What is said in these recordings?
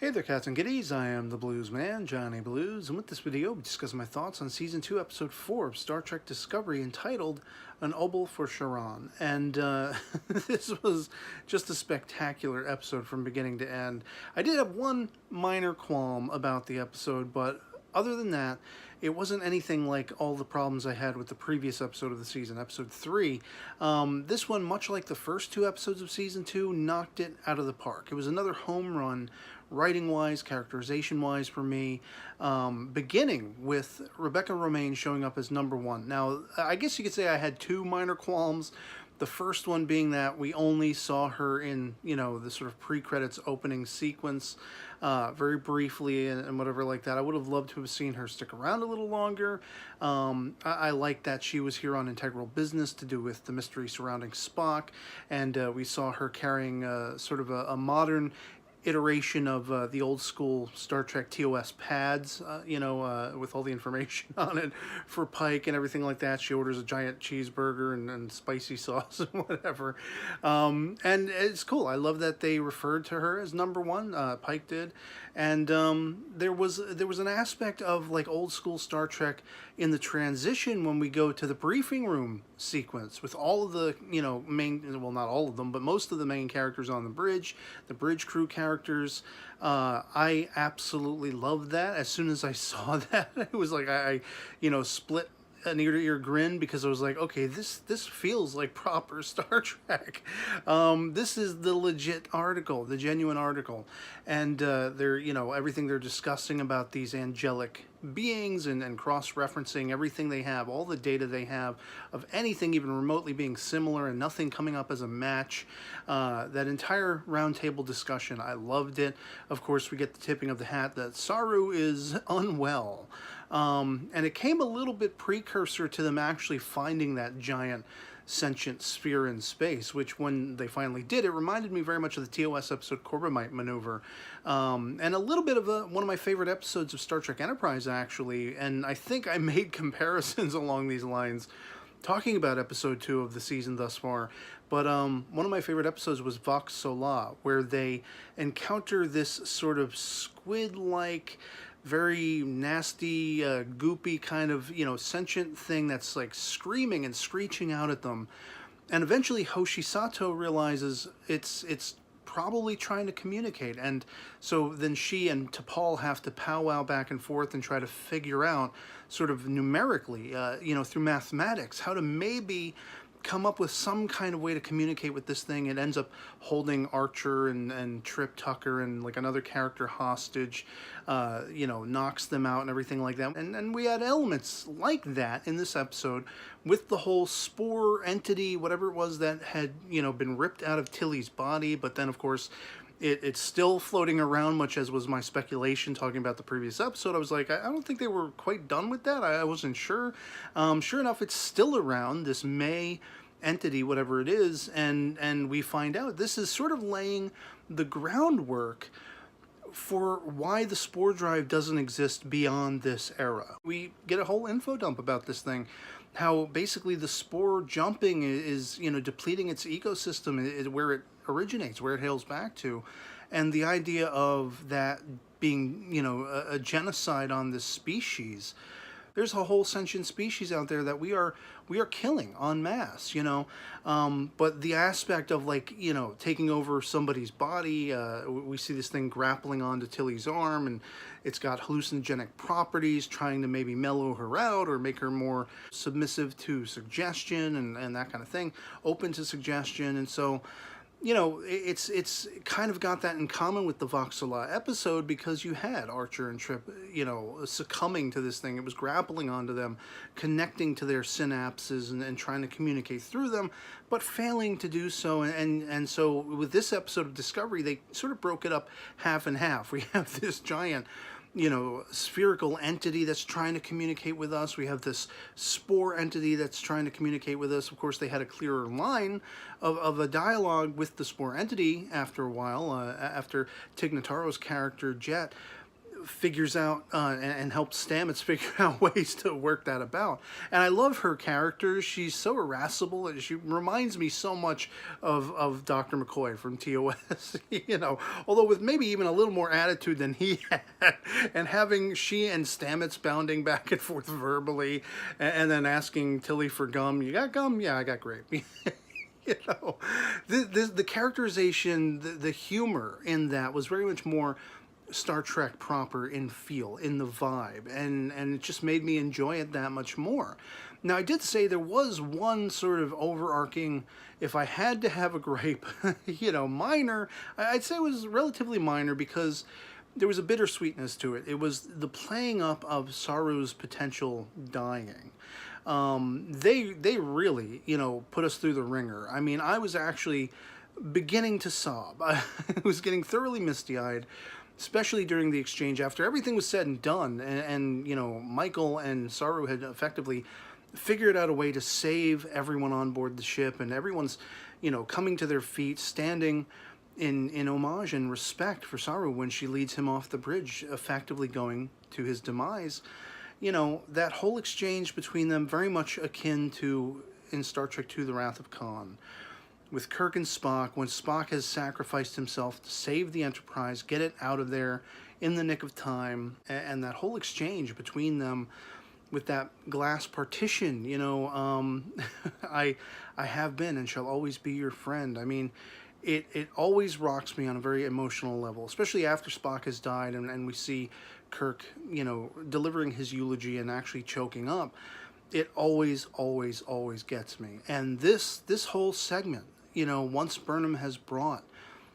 Hey there, cats and kitties. I am the Blues Man, Johnny Blues, and with this video, I'm discussing my thoughts on Season 2, Episode 4 of Star Trek Discovery, entitled An Obol for Charon. And this was just a spectacular episode from beginning to end. I did have one minor qualm about the episode, but other than that, it wasn't anything like all the problems I had with the previous episode of the season, episode 3. This one, much like the first two episodes of season 2, knocked it out of the park. It was another home run, writing-wise, characterization-wise for me, beginning with Rebecca Romijn showing up as number 1. Now, I guess you could say I had two minor qualms. The first one being that we only saw her in, the sort of pre-credits opening sequence very briefly and whatever like that. I would have loved to have seen her stick around a little longer. I like that she was here on integral business to do with the mystery surrounding Spock, and we saw her carrying sort of a modern iteration of the old school Star Trek TOS pads, with all the information on it for Pike and everything like that. She orders a giant cheeseburger and spicy sauce and whatever. And it's cool. I love that they referred to her as number 1. Pike did. And there was an aspect of like old school Star Trek in the transition when we go to the briefing room sequence with all of the, main, well, not all of them, but most of the main characters on the bridge crew characters. I absolutely loved that. As soon as I saw that, it was like I split an ear-to-ear grin, because I was like, okay, this feels like proper Star Trek. This is the legit article, the genuine article, and they're everything they're discussing about these angelic beings and cross-referencing everything they have, all the data they have of anything even remotely being similar and nothing coming up as a match. That entire roundtable discussion, I loved it. Of course, we get the tipping of the hat that Saru is unwell. And it came a little bit precursor to them actually finding that giant sentient sphere in space, which when they finally did, it reminded me very much of the TOS episode Corbomite Maneuver, and a little bit of one of my favorite episodes of Star Trek Enterprise, actually, and I think I made comparisons along these lines talking about episode 2 of the season thus far. But one of my favorite episodes was Vox Sola, where they encounter this sort of squid-like, very nasty, goopy kind of, sentient thing that's like screaming and screeching out at them. And eventually Hoshi Sato realizes it's probably trying to communicate. And so then she and T'Pol have to powwow back and forth and try to figure out sort of numerically, through mathematics, how to maybe come up with some kind of way to communicate with this thing. It ends up holding Archer and Trip Tucker and like another character hostage, knocks them out and everything like that. And we had elements like that in this episode with the whole spore entity, whatever it was that had, been ripped out of Tilly's body, but then of course it's still floating around, much as was my speculation talking about the previous episode. I was like, I don't think they were quite done with that. I wasn't sure. Sure enough, it's still around, this May entity, whatever it is, and we find out this is sort of laying the groundwork for why the spore drive doesn't exist beyond this era. We get a whole info dump about this thing, how basically the spore jumping is depleting its ecosystem where it originates, where it hails back to, and the idea of that being a genocide on this species. There's a whole sentient species out there that we are killing en masse, but the aspect of like, taking over somebody's body, we see this thing grappling onto Tilly's arm, and it's got hallucinogenic properties, trying to maybe mellow her out or make her more submissive to suggestion and that kind of thing, open to suggestion. And so it's kind of got that in common with the Voxela episode, because you had Archer and Trip, succumbing to this thing. It was grappling onto them, connecting to their synapses and trying to communicate through them, but failing to do so. And so with this episode of Discovery, they sort of broke it up half and half. We have this giant spherical entity that's trying to communicate with us. We have this spore entity that's trying to communicate with us. Of course, they had a clearer line of a dialogue with the spore entity after a while, after Tig Notaro's character, Jet, figures out and helps Stamets figure out ways to work that about. And I love her character. She's so irascible, and she reminds me so much of Dr. McCoy from TOS, you know, although with maybe even a little more attitude than he had, and having she and Stamets bounding back and forth verbally, and then asking Tilly for gum. You got gum? Yeah, I got grape. You know, the characterization, the humor in that was very much more Star Trek proper in feel, in the vibe, and it just made me enjoy it that much more. Now, I did say there was one sort of overarching, if I had to have a gripe, you know, minor, I'd say it was relatively minor because there was a bittersweetness to it. It was the playing up of Saru's potential dying. They really, you know, put us through the ringer. I mean, I was actually beginning to sob. I was getting thoroughly misty-eyed, especially during the exchange after everything was said and done, and you know, Michael and Saru had effectively figured out a way to save everyone on board the ship, and everyone's, you know, coming to their feet, standing in homage and respect for Saru when she leads him off the bridge, effectively going to his demise. You know, that whole exchange between them, very much akin to in Star Trek II, The Wrath of Khan, with Kirk and Spock, when Spock has sacrificed himself to save the Enterprise, get it out of there in the nick of time, and that whole exchange between them with that glass partition, you know, I have been and shall always be your friend. I mean, it always rocks me on a very emotional level, especially after Spock has died and we see Kirk, you know, delivering his eulogy and actually choking up. It always, always, always gets me. And this whole segment, you know, once Burnham has brought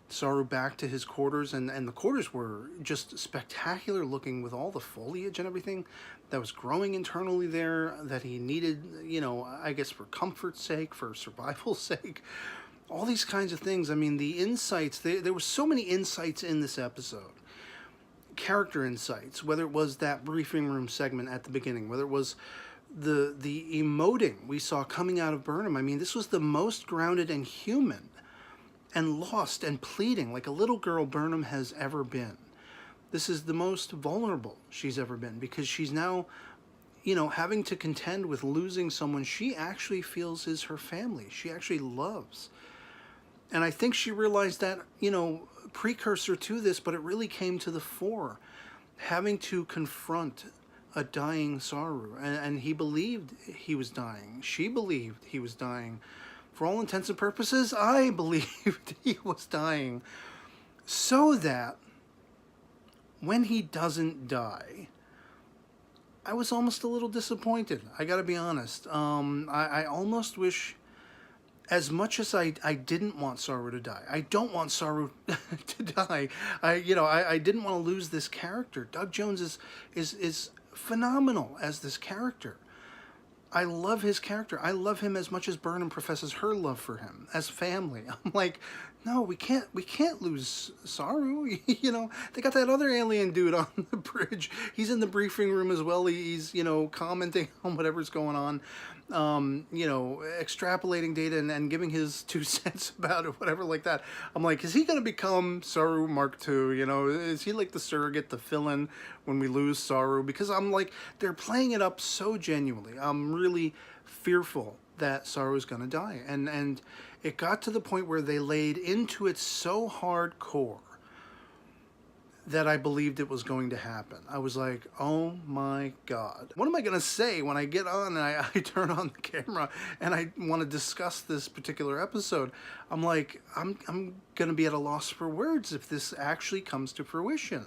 Saru back to his quarters, and the quarters were just spectacular looking with all the foliage and everything that was growing internally there that he needed, you know, I guess for comfort's sake, for survival's sake, all these kinds of things. I mean, the insights, there were so many insights in this episode. Character insights, whether it was that briefing room segment at the beginning, whether it was the emoting we saw coming out of Burnham. I mean, this was the most grounded and human and lost and pleading like a little girl Burnham has ever been. This is the most vulnerable she's ever been, because she's now, you know, having to contend with losing someone she actually feels is her family, she actually loves. And I think she realized that, you know, precursor to this, but it really came to the fore, having to confront a dying Saru, and he believed he was dying. She believed he was dying. For all intents and purposes, I believed he was dying. So that when he doesn't die, I was almost a little disappointed. I gotta be honest. I almost wish, as much as I didn't want Saru to die, I don't want Saru to die. I didn't want to lose this character. Doug Jones is phenomenal as this character. I love his character. I love him as much as Burnham professes her love for him as family. I'm like, no, we can't lose Saru. You know, they got that other alien dude on the bridge. He's in the briefing room as well. He's, you know, commenting on whatever's going on. You know, extrapolating data and giving his 2 cents about it, whatever like that. I'm like, is he going to become Saru Mark II? You know, is he like the surrogate, the fill-in when we lose Saru? Because I'm like, they're playing it up so genuinely. I'm really fearful that Saru is going to die. And it got to the point where they laid into it so hardcore that I believed it was going to happen. I was like, oh my God. What am I gonna say when I get on and I turn on the camera and I want to discuss this particular episode? I'm like, I'm gonna be at a loss for words if this actually comes to fruition.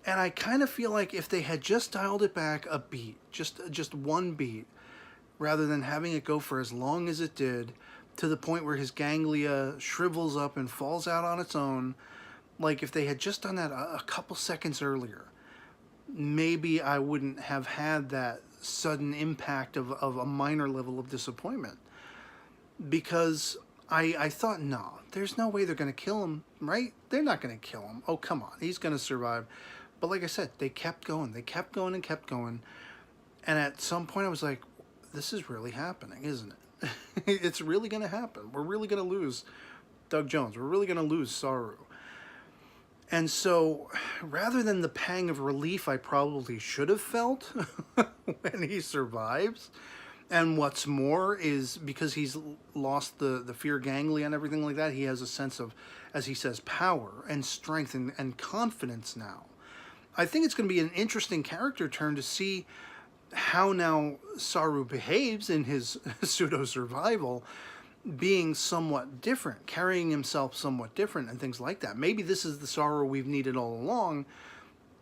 And I kind of feel like if they had just dialed it back a beat, just one beat, rather than having it go for as long as it did, to the point where his ganglia shrivels up and falls out on its own, like if they had just done that a couple seconds earlier, maybe I wouldn't have had that sudden impact of a minor level of disappointment. Because I thought, no, there's no way they're going to kill him, right? They're not going to kill him. Oh, come on, he's going to survive. But like I said, they kept going. They kept going and kept going. And at some point I was like, this is really happening, isn't it? It's really going to happen. We're really going to lose Doug Jones. We're really going to lose Saru. And so, rather than the pang of relief I probably should have felt when he survives, and what's more is because he's lost the fear ganglia and everything like that, he has a sense of, as he says, power and strength and confidence now. I think it's going to be an interesting character turn to see how now Saru behaves in his pseudo-survival, being somewhat different, carrying himself somewhat different and things like that. Maybe this is the Saru we've needed all along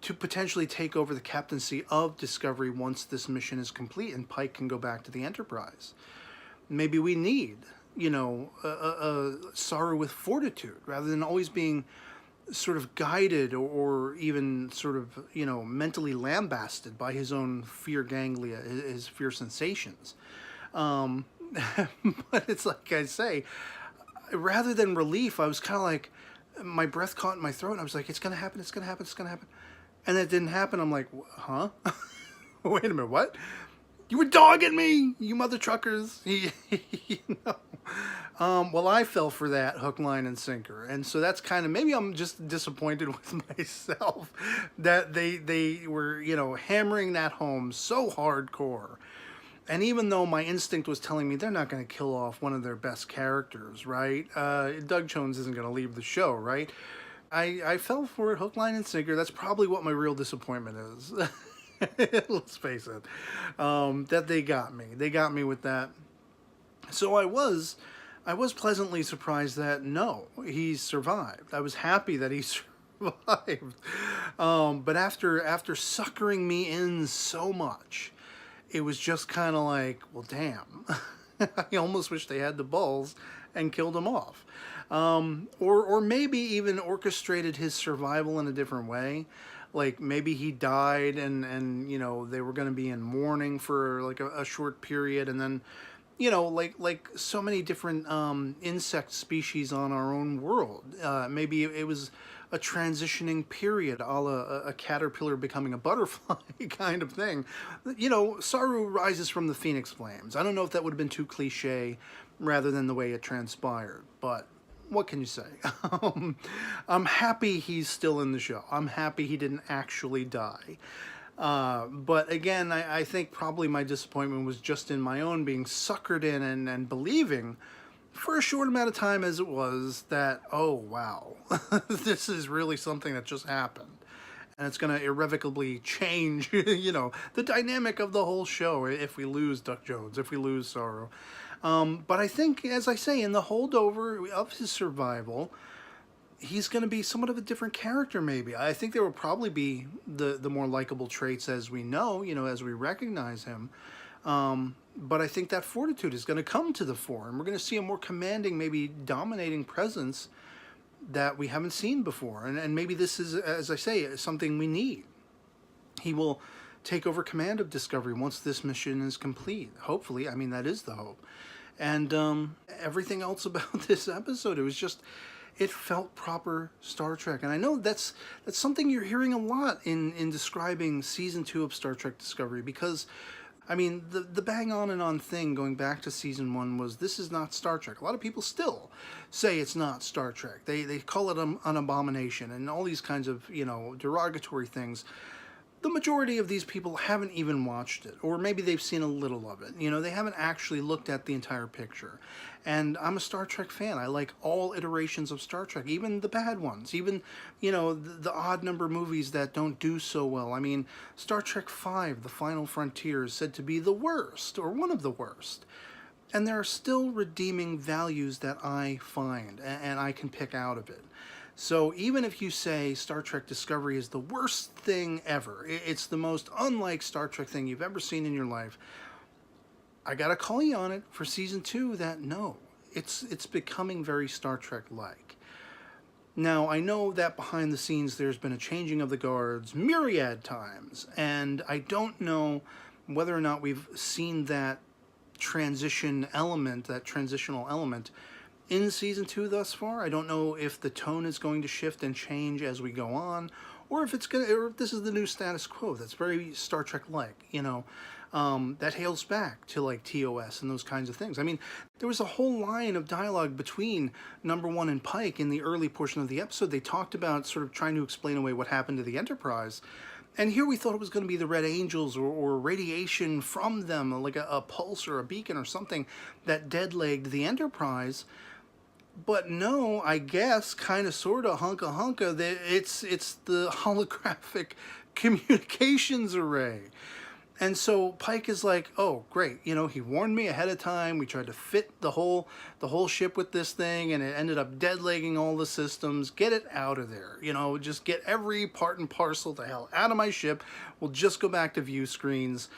to potentially take over the captaincy of Discovery once this mission is complete and Pike can go back to the Enterprise. Maybe we need, a Saru with fortitude rather than always being sort of guided or even sort of, mentally lambasted by his own fear ganglia, his fear sensations. But it's like I say, rather than relief, I was kind of like, my breath caught in my throat, and I was like, it's going to happen, it's going to happen, it's going to happen. And it didn't happen. I'm like, huh? Wait a minute, what? You were dogging me, you mother truckers. Well, I fell for that hook, line, and sinker. And so that's kind of, maybe I'm just disappointed with myself that they were, hammering that home so hardcore. And even though my instinct was telling me they're not going to kill off one of their best characters, right? Doug Jones isn't going to leave the show, right? I fell for it, hook, line, and sinker. That's probably what my real disappointment is. Let's face it. That they got me. They got me with that. So I was pleasantly surprised that, no, he survived. I was happy that he survived. But after suckering me in so much, it was just kind of like, well, damn. I almost wish they had the balls and killed him off. Or maybe even orchestrated his survival in a different way. Like maybe he died and they were going to be in mourning for like a short period, and then like so many different insect species on our own world. Maybe it was a transitioning period, a la a caterpillar becoming a butterfly kind of thing. Saru rises from the phoenix flames. I don't know if that would have been too cliche rather than the way it transpired, but what can you say? I'm happy he's still in the show. I'm happy he didn't actually die. But again, I think probably my disappointment was just in my own being suckered in and believing for a short amount of time as it was that, oh, wow, this is really something that just happened. And it's going to irrevocably change, the dynamic of the whole show if we lose Duck Jones, if we lose Saru. But I think, as I say, in the holdover of his survival, he's going to be somewhat of a different character, maybe. I think there will probably be the more likable traits as we know, as we recognize him. But I think that fortitude is going to come to the fore, and we're going to see a more commanding, maybe dominating presence that we haven't seen before. And maybe this is, as I say, something we need. He will take over command of Discovery once this mission is complete. Hopefully, I mean, that is the hope. And everything else about this episode, it felt proper Star Trek. And I know that's something you're hearing a lot in describing Season 2 of Star Trek Discovery, because, I mean, the bang on and on thing going back to Season 1 was, this is not Star Trek. A lot of people still say it's not Star Trek. They call it an abomination and all these kinds of, derogatory things. The majority of these people haven't even watched it, or maybe they've seen a little of it. They haven't actually looked at the entire picture. And I'm a Star Trek fan. I like all iterations of Star Trek, even the bad ones, even, the odd number movies that don't do so well. I mean, Star Trek V, The Final Frontier, is said to be the worst, or one of the worst. And there are still redeeming values that I find, and I can pick out of it. So even if you say Star Trek Discovery is the worst thing ever, it's the most unlike Star Trek thing you've ever seen in your life, I gotta call you on it for Season 2 that no, it's becoming very Star Trek-like. Now, I know that behind the scenes there's been a changing of the guards myriad times, and I don't know whether or not we've seen that transitional element in Season 2 thus far. I don't know if the tone is going to shift and change as we go on, or if this is the new status quo that's very Star Trek-like, that hails back to like TOS and those kinds of things. I mean, there was a whole line of dialogue between Number One and Pike in the early portion of the episode. They talked about sort of trying to explain away what happened to the Enterprise. And here we thought it was going to be the Red Angels or radiation from them, like a pulse or a beacon or something that dead-legged the Enterprise. But no, I guess, kind of, sort of, hunka, it's the holographic communications array. And so Pike is like, oh, great, you know, he warned me ahead of time. We tried to fit the whole ship with this thing, and it ended up dead-legging all the systems. Get it out of there, you know, just get every part and parcel the hell out of my ship. We'll just go back to view screens.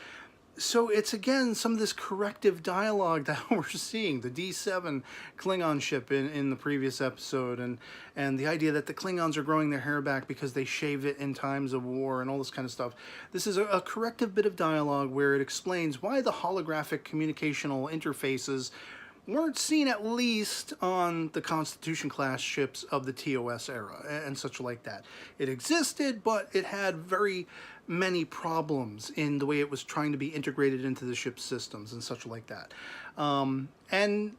So it's, again, some of this corrective dialogue that we're seeing, the D7 Klingon ship in the previous episode, and the idea that the Klingons are growing their hair back because they shave it in times of war and all this kind of stuff. This is a corrective bit of dialogue where it explains why the holographic communicational interfaces weren't seen, at least on the Constitution-class ships of the TOS era and such like that. It existed, but it had very many problems in the way it was trying to be integrated into the ship's systems and such like that. And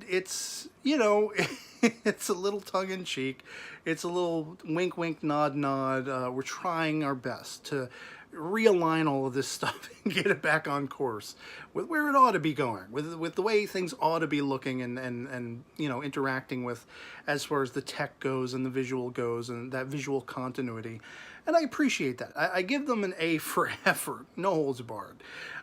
it's, you know, it's a little tongue-in-cheek. It's a little wink, nod. We're trying our best to realign all of this stuff and get it back on course with where it ought to be going, with the way things ought to be looking and you know, interacting with, as far as the tech goes and the visual goes and that visual continuity. And I appreciate that. I give them an A for effort, no holds barred.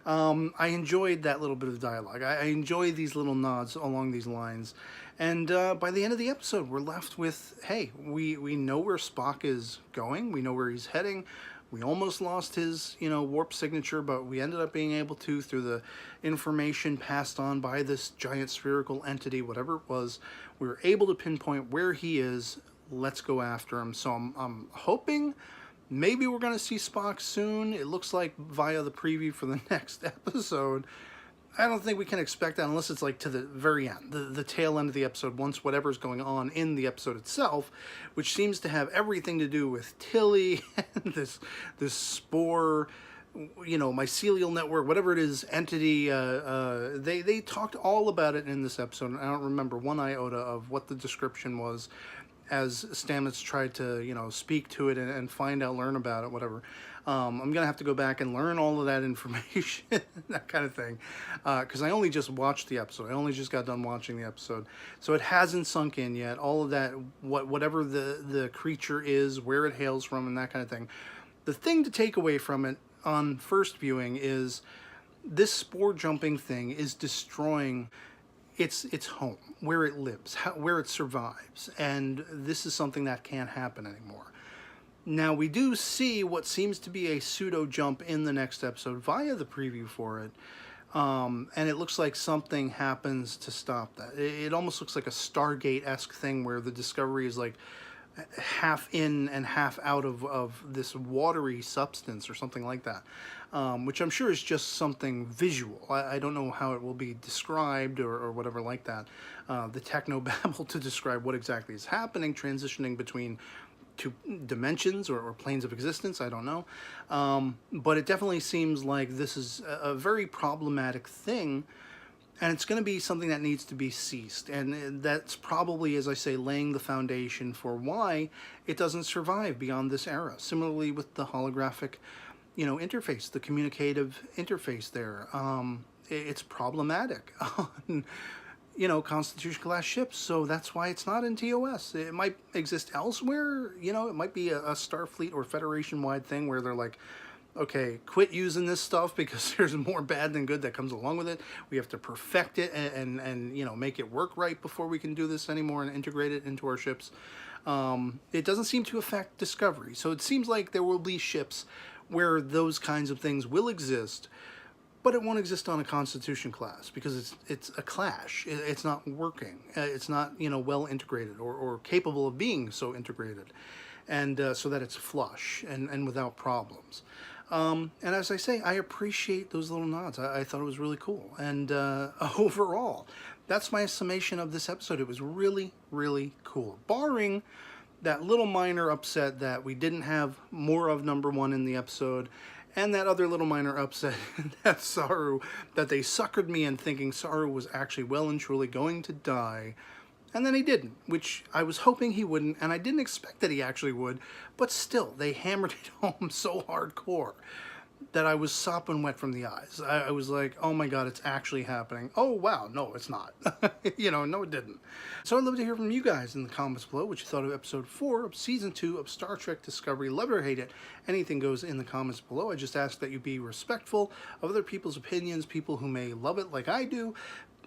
I enjoyed that little bit of dialogue. I enjoy these little nods along these lines. And by the end of the episode, we're left with, hey, we know where Spock is going. We know where he's heading. We almost lost his, you know, warp signature, but we ended up being able to, through the information passed on by this giant spherical entity, whatever it was, we were able to pinpoint where he is. Let's go after him. So I'm hoping maybe we're going to see Spock soon. It looks like via the preview for the next episode. I don't think we can expect that unless it's like to the very end, the tail end of the episode, once whatever's going on in the episode itself, which seems to have everything to do with Tilly and this spore, you know, mycelial network, whatever it is, entity. They talked all about it in this episode, and I don't remember one iota of what the description was as Stamets tried to, you know, speak to it and find out, learn about it, whatever. I'm going to have to go back and learn all of that information, that kind of thing, because I only just watched the episode. I only just got done watching the episode. So it hasn't sunk in yet. All of that, whatever the creature is, where it hails from, and that kind of thing. The thing to take away from it on first viewing is this spore jumping thing is destroying its home, where it lives, where it survives. And this is something that can't happen anymore. Now, we do see what seems to be a pseudo jump in the next episode via the preview for it. And it looks like something happens to stop that. It almost looks like a Stargate-esque thing where the Discovery is like half in and half out of this watery substance or something like that, which I'm sure is just something visual. I don't know how it will be described or whatever like that. The technobabble to describe what exactly is happening, transitioning between two dimensions or planes of existence, I don't know. But it definitely seems like this is a very problematic thing, and it's going to be something that needs to be ceased. And that's probably, as I say, laying the foundation for why it doesn't survive beyond this era. Similarly with the holographic, you know, interface, the communicative interface there. It's problematic on, you know, Constitution-class ships, so that's why it's not in TOS. It might exist elsewhere, you know, it might be a Starfleet or Federation-wide thing where they're like, okay, quit using this stuff because there's more bad than good that comes along with it. We have to perfect it and you know, make it work right before we can do this anymore and integrate it into our ships. It doesn't seem to affect Discovery, so it seems like there will be ships where those kinds of things will exist, but it won't exist on a Constitution class because it's a clash. It's not working. It's not, you know, well integrated or capable of being so integrated, and so that it's flush and without problems. And as I say, I appreciate those little nods. I thought it was really cool. And overall, that's my summation of this episode. It was really, really cool. Barring that little minor upset that we didn't have more of number one in the episode, And that other little minor upset that they suckered me in thinking Saru was actually well and truly going to die. And then he didn't, which I was hoping he wouldn't, and I didn't expect that he actually would, but still, they hammered it home so hardcore that I was sopping wet from the eyes. I was like, oh my god, it's actually happening. Oh wow, no, it's not. No it didn't. So I'd love to hear from you guys in the comments below what you thought of episode 4 of season 2 of Star Trek Discovery. Love it or hate it, anything goes in the comments below. I just ask that you be respectful of other people's opinions, people who may love it like I do.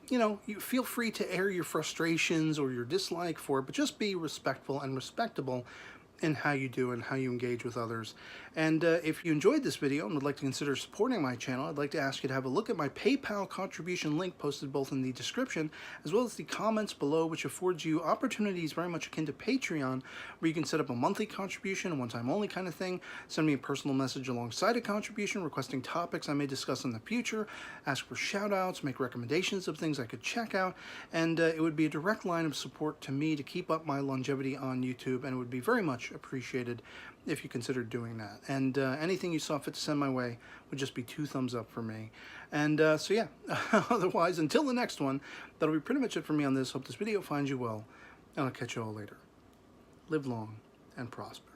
You feel free to air your frustrations or your dislike for it, but just be respectful and respectable in how you do and how you engage with others. And if you enjoyed this video and would like to consider supporting my channel, I'd like to ask you to have a look at my PayPal contribution link posted both in the description as well as the comments below, which affords you opportunities very much akin to Patreon, where you can set up a monthly contribution, a one-time only kind of thing, send me a personal message alongside a contribution requesting topics I may discuss in the future, ask for shout-outs, make recommendations of things I could check out, and it would be a direct line of support to me to keep up my longevity on YouTube, and it would be very much appreciated if you considered doing that. And anything you saw fit to send my way would just be 2 thumbs up for me. And so yeah, otherwise, until the next one, that'll be pretty much it for me on this. Hope this video finds you well, and I'll catch you all later. Live long and prosper.